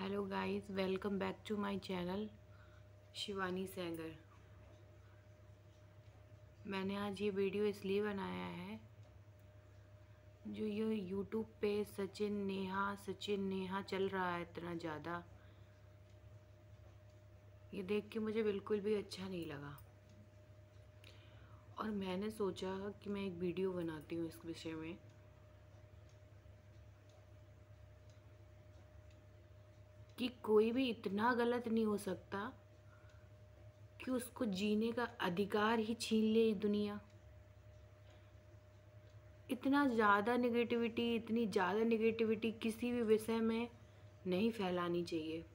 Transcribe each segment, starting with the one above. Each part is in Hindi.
Hello guys, welcome back to my channel Shivani Saigar. मैंने आज ये वीडियो इसलिए बनाया है, जो ये यूट्यूब पे सचिन नेहा चल रहा है इतना ज़्यादा, ये देख के मुझे बिल्कुल भी अच्छा नहीं लगा। और मैंने सोचा कि मैं एक वीडियो बनाती हूँ इस विषय में। कि कोई भी इतना गलत नहीं हो सकता कि उसको जीने का अधिकार ही छीन ले ये दुनिया। इतनी ज़्यादा नेगेटिविटी किसी भी विषय में नहीं फैलानी चाहिए।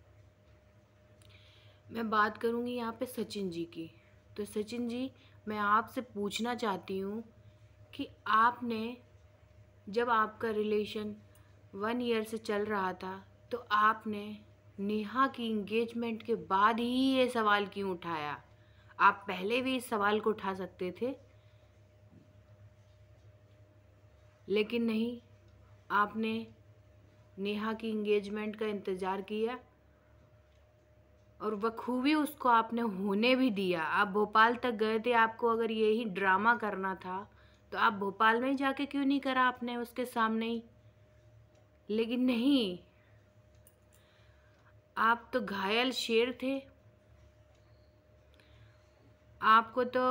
मैं बात करूँगी यहाँ पे सचिन जी की। तो सचिन जी, मैं आपसे पूछना चाहती हूँ कि आपने, जब आपका रिलेशन 1 ईयर से चल रहा था, तो आपने नेहा की इंगेजमेंट के बाद ही ये सवाल क्यों उठाया? आप पहले भी इस सवाल को उठा सकते थे, लेकिन नहीं, आपने नेहा की इंगेजमेंट का इंतज़ार किया और बखूबी उसको आपने होने भी दिया। आप भोपाल तक गए थे, आपको अगर यही ड्रामा करना था तो आप भोपाल में ही जाके क्यों नहीं करा आपने उसके सामने ही? लेकिन नहीं, आप तो घायल शेर थे। आपको तो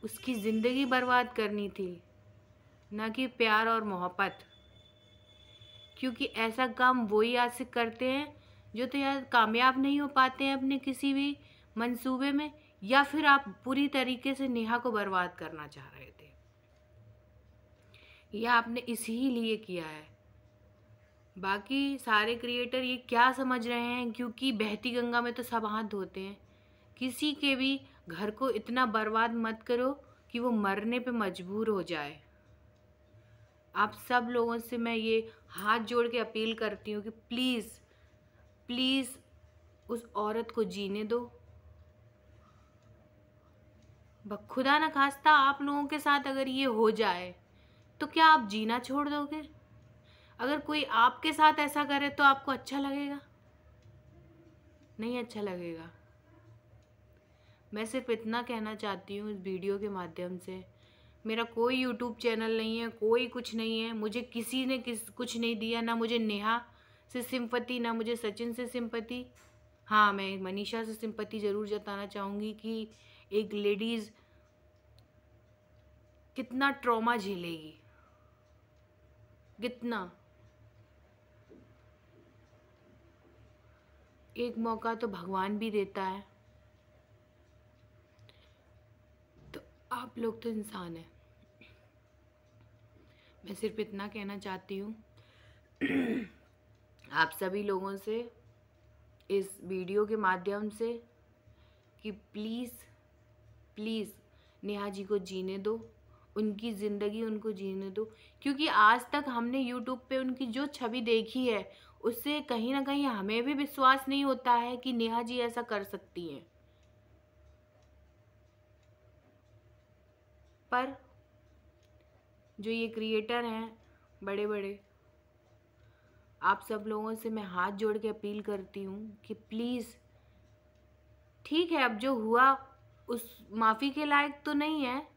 उसकी ज़िंदगी बर्बाद करनी थी, ना कि प्यार और मोहब्बत। क्योंकि ऐसा काम वही आशिक करते हैं जो तो यार कामयाब नहीं हो पाते हैं अपने किसी भी मंसूबे में, या फिर आप पूरी तरीके से नेहा को बर्बाद करना चाह रहे थे। यह आपने इसीलिए किया है। बाकी सारे क्रिएटर ये क्या समझ रहे हैं, क्योंकि बहती गंगा में तो सब हाथ धोते हैं। किसी के भी घर को इतना बर्बाद मत करो कि वो मरने पे मजबूर हो जाए। आप सब लोगों से मैं ये हाथ जोड़ के अपील करती हूँ कि प्लीज़ प्लीज़ उस औरत को जीने दो। खुदा न खास्ता आप लोगों के साथ अगर ये हो जाए तो क्या आप जीना छोड़ दोगे? अगर कोई आपके साथ ऐसा करे तो आपको अच्छा लगेगा? नहीं अच्छा लगेगा। मैं सिर्फ इतना कहना चाहती हूँ इस वीडियो के माध्यम से, मेरा कोई यूट्यूब चैनल नहीं है, कोई कुछ नहीं है, मुझे किसी ने कुछ नहीं दिया, ना मुझे नेहा से सिंपैथी, ना मुझे सचिन से सिंपैथी। हाँ, मैं मनीषा से सिंपैथी ज़रूर जताना चाहूँगी कि एक लेडीज़ कितना ट्रॉमा झेलेगी, कितना। एक मौका तो भगवान भी देता है। तो आप लोग तो इंसान हैं। मैं सिर्फ इतना कहना चाहती हूँ आप सभी लोगों से इस वीडियो के माध्यम से कि प्लीज़ प्लीज़ नेहा जी को जीने दो, उनकी ज़िंदगी उनको जीने दो। क्योंकि आज तक हमने यूट्यूब पे उनकी जो छवि देखी है, उससे कहीं ना कहीं हमें भी विश्वास नहीं होता है कि नेहा जी ऐसा कर सकती हैं। पर जो ये क्रिएटर हैं बड़े बड़े, आप सब लोगों से मैं हाथ जोड़ के अपील करती हूँ कि प्लीज़, ठीक है, अब जो हुआ उस माफ़ी के लायक तो नहीं है।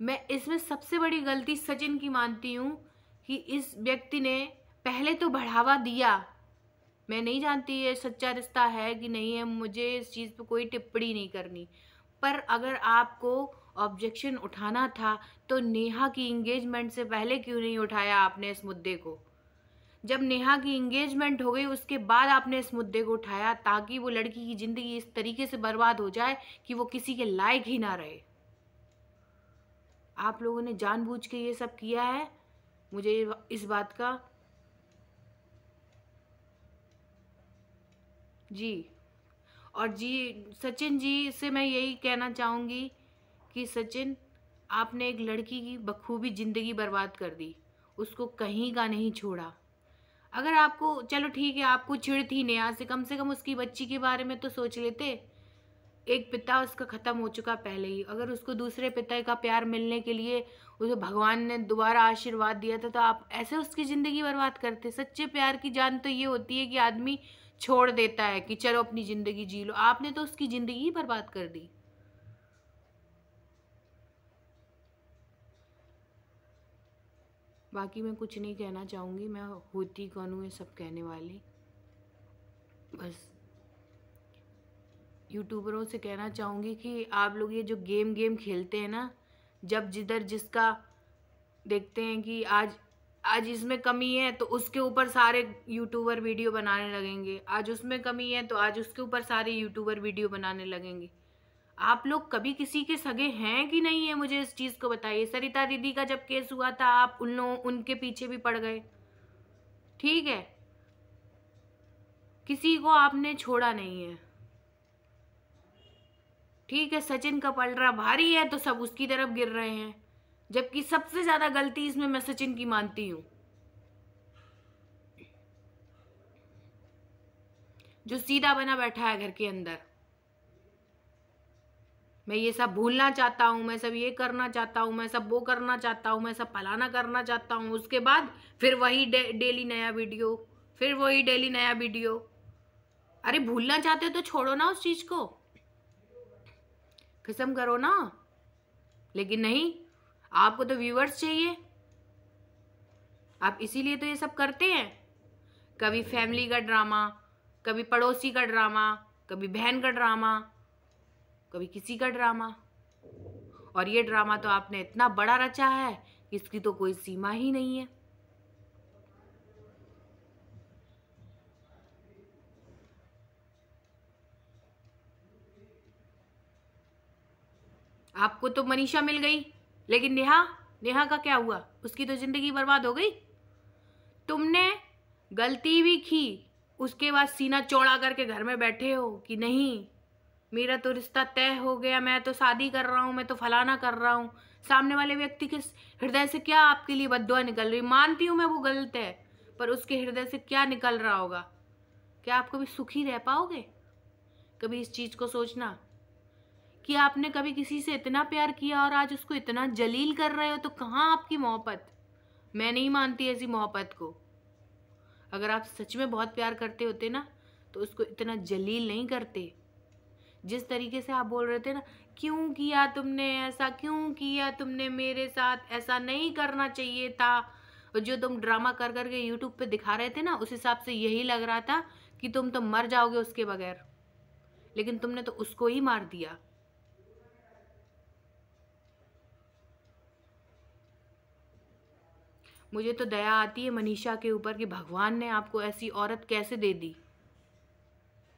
मैं इसमें सबसे बड़ी गलती सचिन की मानती हूँ कि इस व्यक्ति ने पहले तो बढ़ावा दिया। मैं नहीं जानती ये सच्चा रिश्ता है कि नहीं है, मुझे इस चीज़ पे कोई टिप्पणी नहीं करनी। पर अगर आपको ऑब्जेक्शन उठाना था तो नेहा की इंगेजमेंट से पहले क्यों नहीं उठाया आपने इस मुद्दे को? जब नेहा की इंगेजमेंट हो गई उसके बाद आपने इस मुद्दे को उठाया, ताकि वो लड़की की ज़िंदगी इस तरीके से बर्बाद हो जाए कि वो किसी के लायक ही ना रहे। आप लोगों ने जानबूझ के ये सब किया है, मुझे इस बात का जी। और जी, सचिन जी से मैं यही कहना चाहूँगी कि सचिन, आपने एक लड़की की बखूबी ज़िंदगी बर्बाद कर दी, उसको कहीं का नहीं छोड़ा। अगर आपको, चलो ठीक है, आपको चिढ़ थी नेहा से कम उसकी बच्ची के बारे में तो सोच लेते। एक पिता उसका ख़त्म हो चुका पहले ही, अगर उसको दूसरे पिता का प्यार मिलने के लिए उसे भगवान ने दोबारा आशीर्वाद दिया था, तो आप ऐसे उसकी ज़िंदगी बर्बाद करते? सच्चे प्यार की जान तो ये होती है कि आदमी छोड़ देता है कि चलो अपनी ज़िंदगी जी लो। आपने तो उसकी ज़िंदगी ही बर्बाद कर दी। बाकी मैं कुछ नहीं कहना चाहूँगी, मैं होती कौन हूँ ये सब कहने वाली। बस यूट्यूबरों से कहना चाहूँगी कि आप लोग ये जो गेम खेलते हैं ना, जब जिधर जिसका देखते हैं कि आज आज इसमें कमी है तो उसके ऊपर सारे यूट्यूबर वीडियो बनाने लगेंगे, आज उसमें कमी है तो आज उसके ऊपर सारे यूट्यूबर वीडियो बनाने लगेंगे। आप लोग कभी किसी के सगे हैं कि नहीं है, मुझे इस चीज़ को बताइए। सरिता दीदी का जब केस हुआ था, आप उनके पीछे भी पड़ गए, ठीक है, किसी को आपने छोड़ा नहीं है, ठीक है। सचिन का पलड़ा भारी है तो सब उसकी तरफ गिर रहे हैं, जबकि सबसे ज्यादा गलती इसमें मैं सचिन की मानती हूँ, जो सीधा बना बैठा है घर के अंदर। मैं ये सब भूलना चाहता हूँ, मैं सब ये करना चाहता हूँ, मैं सब वो करना चाहता हूँ, मैं सब फलाना करना चाहता हूँ, उसके बाद फिर वही डेली नया वीडियो, फिर वही डेली नया वीडियो। अरे भूलना चाहते हो तो छोड़ो ना उस चीज को, खत्म करो ना। लेकिन नहीं, आपको तो व्यूअर्स चाहिए, आप इसीलिए तो ये सब करते हैं। कभी फैमिली का ड्रामा, कभी पड़ोसी का ड्रामा, कभी बहन का ड्रामा, कभी किसी का ड्रामा। और ये ड्रामा तो आपने इतना बड़ा रचा है कि इसकी तो कोई सीमा ही नहीं है। आपको तो मनीषा मिल गई, लेकिन नेहा, नेहा का क्या हुआ? उसकी तो जिंदगी बर्बाद हो गई। तुमने गलती भी की, उसके बाद सीना चौड़ा करके घर में बैठे हो कि नहीं मेरा तो रिश्ता तय हो गया, मैं तो शादी कर रहा हूँ, मैं तो फलाना कर रहा हूँ। सामने वाले व्यक्ति के हृदय से क्या आपके लिए बद्दुआ निकल रही? मानती हूँ मैं वो गलत है, पर उसके हृदय से क्या निकल रहा होगा? क्या आप कभी सुखी रह पाओगे? कभी इस चीज को सोचना कि आपने कभी किसी से इतना प्यार किया और आज उसको इतना जलील कर रहे हो, तो कहाँ आपकी मोहब्बत? मैं नहीं मानती ऐसी मोहब्बत को। अगर आप सच में बहुत प्यार करते होते ना, तो उसको इतना जलील नहीं करते। जिस तरीके से आप बोल रहे थे ना, क्यों किया तुमने ऐसा, क्यों किया तुमने मेरे साथ, ऐसा नहीं करना चाहिए था। और जो तुम ड्रामा कर करके यूट्यूब पे दिखा रहे थे ना, उस हिसाब से यही लग रहा था कि तुम तो मर जाओगे उसके बगैर, लेकिन तुमने तो उसको ही मार दिया। मुझे तो दया आती है मनीषा के ऊपर कि भगवान ने आपको ऐसी औरत कैसे दे दी।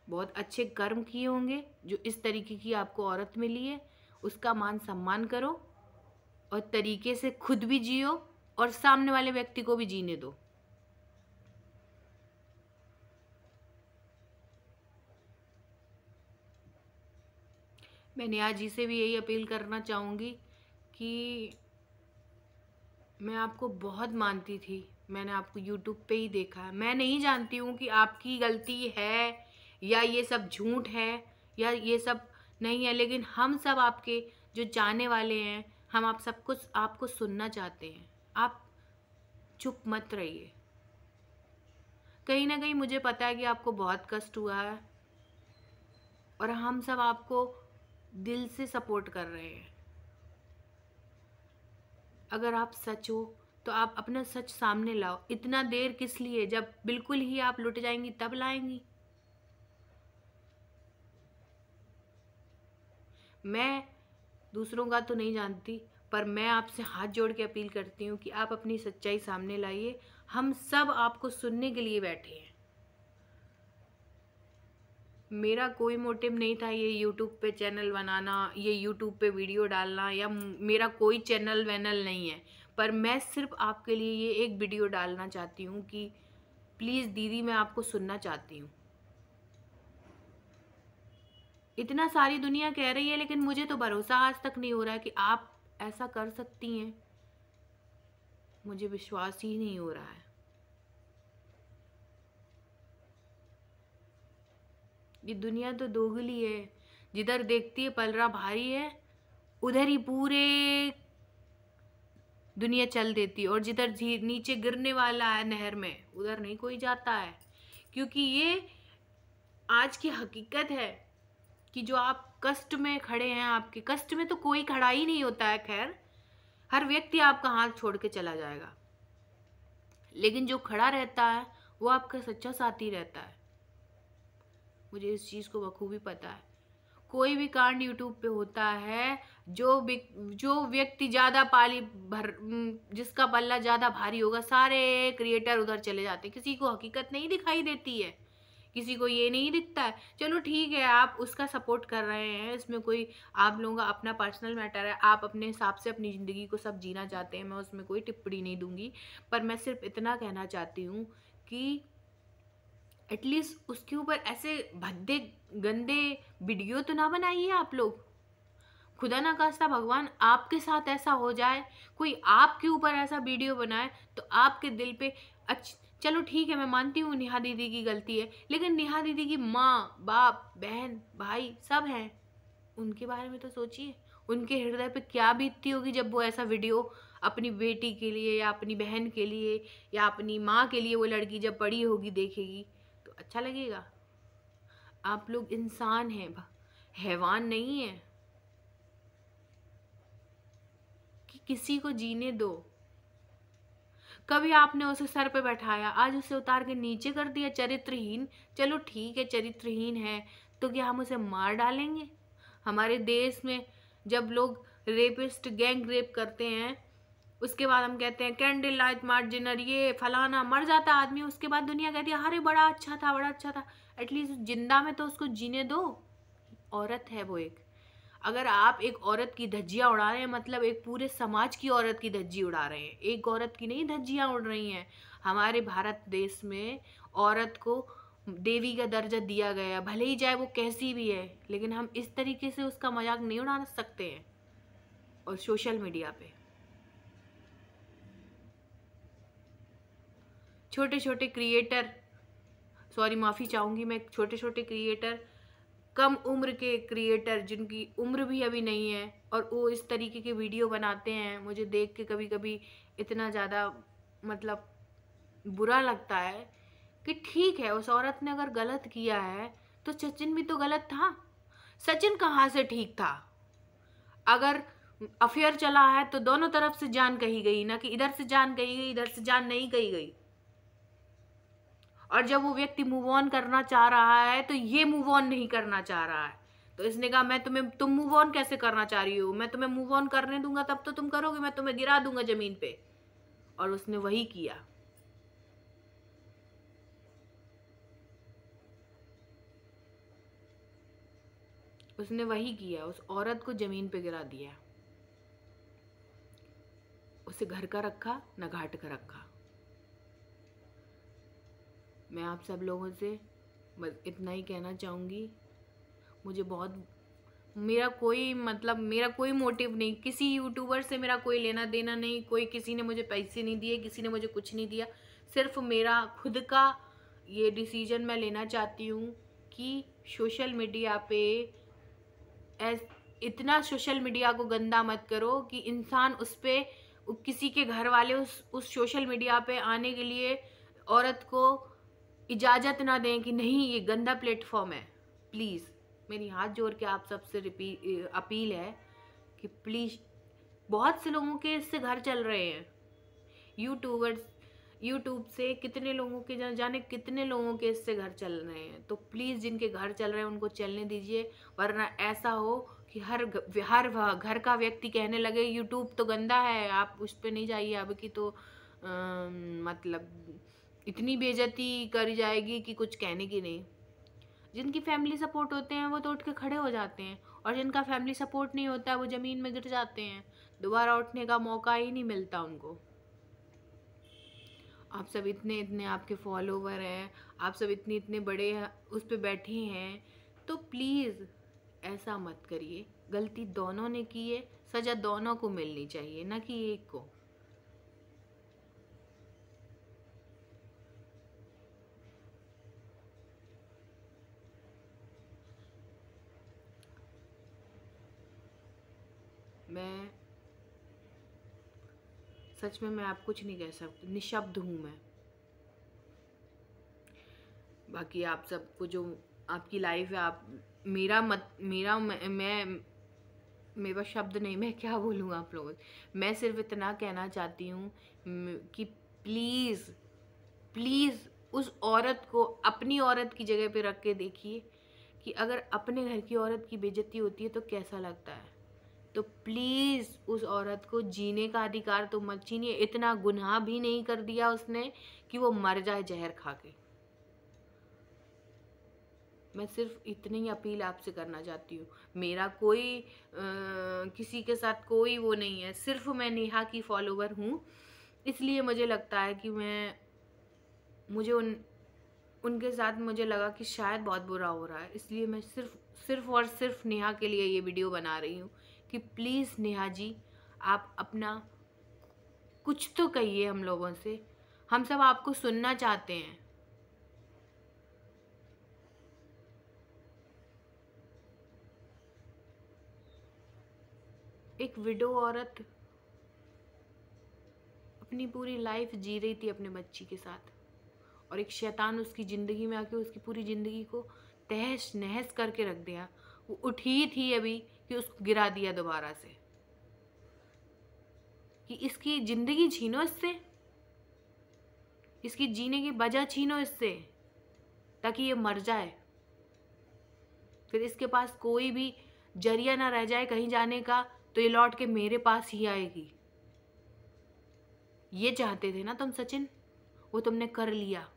बहुत अच्छे कर्म किए होंगे जो इस तरीके की आपको औरत मिली है। उसका मान सम्मान करो और तरीके से खुद भी जियो और सामने वाले व्यक्ति को भी जीने दो। मैं नेहा जी से भी यही अपील करना चाहूँगी कि मैं आपको बहुत मानती थी, मैंने आपको यूट्यूब पे ही देखा है। मैं नहीं जानती हूँ कि आपकी गलती है या ये सब झूठ है या ये सब नहीं है, लेकिन हम सब आपके जो चाहने वाले हैं, हम आप सब कुछ आपको सुनना चाहते हैं। आप चुप मत रहिए। कहीं ना कहीं मुझे पता है कि आपको बहुत कष्ट हुआ है और हम सब आपको दिल से सपोर्ट कर रहे हैं। अगर आप सच हो तो आप अपना सच सामने लाओ। इतना देर किस लिए? जब बिल्कुल ही आप लुट जाएंगी तब लाएंगी। मैं दूसरों का तो नहीं जानती, पर मैं आपसे हाथ जोड़ के अपील करती हूँ कि आप अपनी सच्चाई सामने लाइए। हम सब आपको सुनने के लिए बैठे हैं। मेरा कोई मोटिव नहीं था ये यूट्यूब पे चैनल बनाना, ये यूट्यूब पे वीडियो डालना, या मेरा कोई चैनल वैनल नहीं है, पर मैं सिर्फ आपके लिए ये एक वीडियो डालना चाहती हूँ कि प्लीज़ दीदी, मैं आपको सुनना चाहती हूँ। इतना सारी दुनिया कह रही है, लेकिन मुझे तो भरोसा आज तक नहीं हो रहा है कि आप ऐसा कर सकती हैं। मुझे विश्वास ही नहीं हो रहा है। ये दुनिया तो दोगली है। जिधर देखती है पलरा भारी है, उधर ही पूरे दुनिया चल देती है, और जिधर नीचे गिरने वाला है नहर में, उधर नहीं कोई जाता है। क्योंकि ये आज की हकीकत है कि जो आप कष्ट में खड़े हैं, आपके कष्ट में तो कोई खड़ा ही नहीं होता है, खैर हर व्यक्ति आपका हाथ छोड़ के चला जाएगा, लेकिन जो खड़ा रहता है वो आपका सच्चा साथी रहता है। मुझे इस चीज़ को बखूबी पता है। कोई भी कांड यूट्यूब पे होता है, जो व्यक्ति ज़्यादा जिसका पल्ला ज़्यादा भारी होगा, सारे क्रिएटर उधर चले जाते हैं। किसी को हकीकत नहीं दिखाई देती है, किसी को ये नहीं दिखता है। चलो ठीक है, आप उसका सपोर्ट कर रहे हैं, इसमें कोई, आप लोगों का अपना पर्सनल मैटर है, आप अपने हिसाब से अपनी ज़िंदगी को सब जीना चाहते हैं, मैं उसमें कोई टिप्पणी नहीं दूंगी। पर मैं सिर्फ इतना कहना चाहती हूँ कि एटलीस्ट उसके ऊपर ऐसे भद्दे गंदे वीडियो तो ना बनाइए आप लोग। खुदा ना खास्ता भगवान आपके साथ ऐसा हो जाए, कोई आपके ऊपर ऐसा वीडियो बनाए, तो आपके दिल पे चलो ठीक है, मैं मानती हूँ नेहा दीदी की गलती है, लेकिन नेहा दीदी की माँ, बाप, बहन, भाई सब हैं, उनके बारे में तो सोचिए। उनके हृदय पे क्या बीतती होगी जब वो ऐसा वीडियो अपनी बेटी के लिए या अपनी बहन के लिए या अपनी माँ के लिए, वो लड़की जब बड़ी होगी देखेगी तो अच्छा लगेगा। आप लोग इंसान हैं, हैवान नहीं है कि किसी को जीने दो। कभी आपने उसे सर पे बैठाया, आज उसे उतार के नीचे कर दिया, चरित्रहीन। चलो ठीक है, चरित्रहीन है तो क्या हम उसे मार डालेंगे? हमारे देश में जब लोग रेपिस्ट गैंग रेप करते हैं, उसके बाद हम कहते हैं कैंडल लाइट मार्च डिनर, ये फलाना, मर जाता आदमी, उसके बाद दुनिया कहती है अरे बड़ा अच्छा था, बड़ा अच्छा था। एटलीस्ट जिंदा में तो उसको जीने दो। औरत है वो एक। अगर आप एक औरत की धज्जियां उड़ा रहे हैं, मतलब एक पूरे समाज की औरत की धज्जी उड़ा रहे हैं, एक औरत की नहीं धज्जियां उड़ रही हैं। हमारे भारत देश में औरत को देवी का दर्जा दिया गया, भले ही चाहे वो कैसी भी है, लेकिन हम इस तरीके से उसका मजाक नहीं उड़ा सकते हैं। और सोशल मीडिया पे छोटे छोटे क्रिएटर, सॉरी माफ़ी चाहूँगी मैं, छोटे छोटे क्रिएटर, कम उम्र के क्रिएटर जिनकी उम्र भी अभी नहीं है, और वो इस तरीके के वीडियो बनाते हैं, मुझे देख के कभी कभी इतना ज़्यादा मतलब बुरा लगता है कि ठीक है, उस औरत ने अगर गलत किया है तो सचिन भी तो गलत था। सचिन कहाँ से ठीक था? अगर अफेयर चला है तो दोनों तरफ से जान कही गई, ना कि इधर से जान कही गई, इधर से जान नहीं कही गई। और जब वो व्यक्ति मूव ऑन करना चाह रहा है तो ये मूव ऑन नहीं करना चाह रहा है, तो इसने कहा मैं तुम मूव ऑन कैसे करना चाह रही हो, मैं तुम्हें मूव ऑन करने दूंगा तब तो तुम करोगे, मैं तुम्हें गिरा दूंगा जमीन पे। और उसने वही किया। उसने वही किया, उस औरत को जमीन पे गिरा दिया, उसे घर का रखा न घाट का रखा। मैं आप सब लोगों से बस इतना ही कहना चाहूँगी, मुझे बहुत, मेरा कोई मोटिव नहीं, किसी यूट्यूबर से मेरा कोई लेना देना नहीं, कोई किसी ने मुझे पैसे नहीं दिए, किसी ने मुझे कुछ नहीं दिया। सिर्फ मेरा खुद का ये डिसीजन मैं लेना चाहती हूँ कि सोशल मीडिया पे इतना सोशल मीडिया को गंदा मत करो कि इंसान उस पर, किसी के घर वाले उस सोशल मीडिया पे आने के लिए औरत को इजाज़त ना दें कि नहीं ये गंदा प्लेटफॉर्म है। प्लीज़ मेरी हाथ जोड़ के आप सबसे अपील है कि प्लीज़, बहुत से लोगों के इससे घर चल रहे हैं, यूट्यूब से कितने लोगों के, जाने कितने लोगों के इससे घर चल रहे हैं। तो प्लीज़ जिनके घर चल रहे हैं उनको चलने दीजिए, वरना ऐसा हो कि हर घर का व्यक्ति कहने लगे यूट्यूब तो गंदा है, आप उस पर नहीं जाइए, अब की तो मतलब इतनी बेइज्जती करी जाएगी कि कुछ कहने की नहीं। जिनकी फैमिली सपोर्ट होते हैं वो तो उठ के खड़े हो जाते हैं, और जिनका फैमिली सपोर्ट नहीं होता है वो ज़मीन में गिर जाते हैं, दोबारा उठने का मौका ही नहीं मिलता उनको। आप सब इतने इतने आपके फॉलोवर हैं, आप सब इतने इतने बड़े उस पर बैठे हैं, तो प्लीज़ ऐसा मत करिए। गलती दोनों ने की है, सज़ा दोनों को मिलनी चाहिए, ना कि एक को। मैं सच में मैं आप कुछ नहीं कह सकती, निशब्द हूँ मैं। बाकी आप सबको जो आपकी लाइफ है, आप मेरा मत मेरा मैं मेरे पास शब्द नहीं, मैं क्या बोलूँ आप लोगों से। मैं सिर्फ इतना कहना चाहती हूँ कि प्लीज़ प्लीज़ उस औरत को अपनी औरत की जगह पे रख के देखिए कि अगर अपने घर की औरत की बेइज्जती होती है तो कैसा लगता है। तो प्लीज़ उस औरत को जीने का अधिकार तो मत छीनिए। इतना गुनाह भी नहीं कर दिया उसने कि वो मर जाए जहर खा के। मैं सिर्फ इतनी ही अपील आपसे करना चाहती हूँ। मेरा कोई किसी के साथ कोई वो नहीं है, सिर्फ मैं नेहा की फॉलोवर हूँ। इसलिए मुझे लगता है कि मुझे उनके साथ मुझे लगा कि शायद बहुत बुरा हो रहा है, इसलिए मैं सिर्फ और सिर्फ नेहा के लिए ये वीडियो बना रही हूँ कि प्लीज़ नेहा जी, आप अपना कुछ तो कहिए हम लोगों से। हम सब आपको सुनना चाहते हैं। एक विडो औरत अपनी पूरी लाइफ जी रही थी अपने बच्ची के साथ, और एक शैतान उसकी ज़िंदगी में आके उसकी पूरी ज़िंदगी को तहस नहस करके रख दिया। वो उठी थी अभी कि उसको गिरा दिया दोबारा से, कि इसकी ज़िंदगी छीनो इससे, इसकी जीने की वजह छीनो इससे, ताकि ये मर जाए। फिर इसके पास कोई भी जरिया ना रह जाए कहीं जाने का, तो ये लौट के मेरे पास ही आएगी। ये चाहते थे ना तुम सचिन, वो तुमने कर लिया।